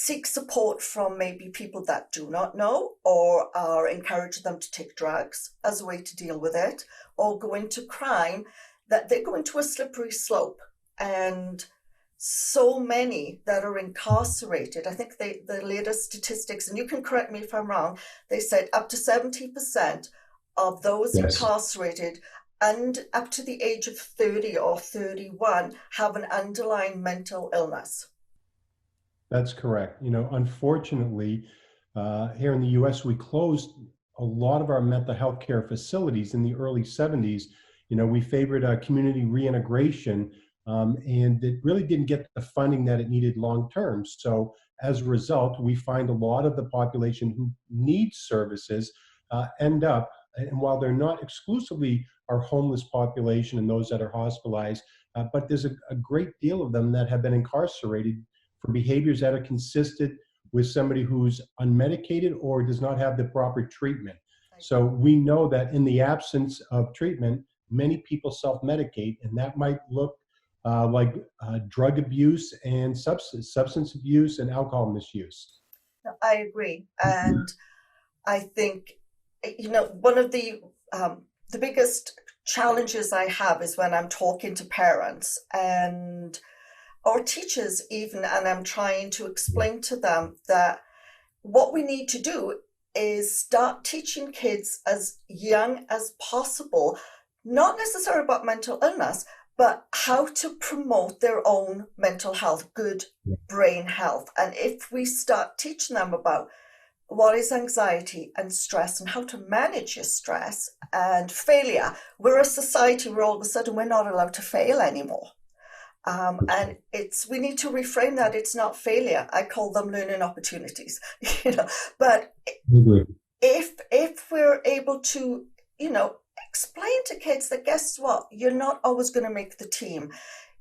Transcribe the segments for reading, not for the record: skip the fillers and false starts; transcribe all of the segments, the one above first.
seek support from maybe people that do not know or are encouraging them to take drugs as a way to deal with it, or go into crime, that they go into a slippery slope. And so many that are incarcerated, I think the latest statistics, and you can correct me if I'm wrong, they said up to 70% of those Yes. incarcerated and up to the age of 30 or 31 have an underlying mental illness. That's correct. Unfortunately, here in the US, we closed a lot of our mental health care facilities in the early 70s. We favored community reintegration, and it really didn't get the funding that it needed long term. So as a result, we find a lot of the population who needs services end up, and while they're not exclusively our homeless population and those that are hospitalized, but there's a great deal of them that have been incarcerated for behaviors that are consistent with somebody who's unmedicated or does not have the proper treatment. So we know that in the absence of treatment, many people self-medicate, and that might look like drug abuse and substance abuse and alcohol misuse. I agree. And I think, one of the biggest challenges I have is when I'm talking to parents and or teachers even, and I'm trying to explain to them that what we need to do is start teaching kids as young as possible, not necessarily about mental illness, but how to promote their own mental health, good brain health. And if we start teaching them about what is anxiety and stress and how to manage your stress and failure, we're a society where all of a sudden we're not allowed to fail anymore. And we need to reframe that. It's not failure. I call them learning opportunities, but if we're able to, explain to kids that, guess what, you're not always going to make the team.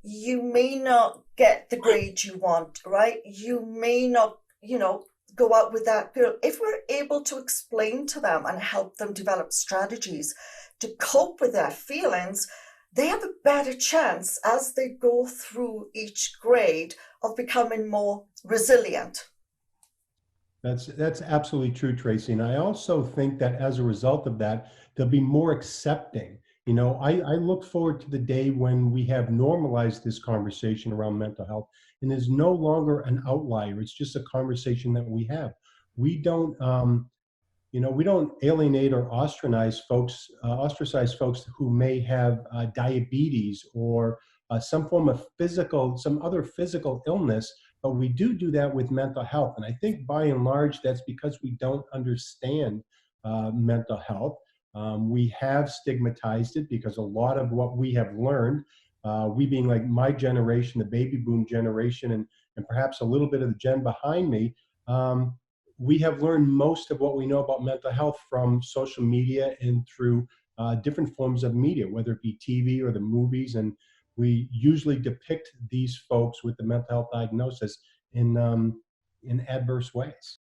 You may not get the grade you want, right? You may not, go out with that girl. If we're able to explain to them and help them develop strategies to cope with their feelings, they have a better chance as they go through each grade of becoming more resilient. That's absolutely true, Tracey. And I also think that as a result of that, they'll be more accepting. I look forward to the day when we have normalized this conversation around mental health and is no longer an outlier. It's just a conversation that we have. We don't we don't alienate or ostracize folks who may have diabetes or some other physical illness, but we do that with mental health. And I think by and large, that's because we don't understand mental health. We have stigmatized it because a lot of what we have learned, we being like my generation, the baby boom generation, and perhaps a little bit of the gen behind me, we have learned most of what we know about mental health from social media and through different forms of media, whether it be TV or the movies. And we usually depict these folks with the mental health diagnosis in adverse ways.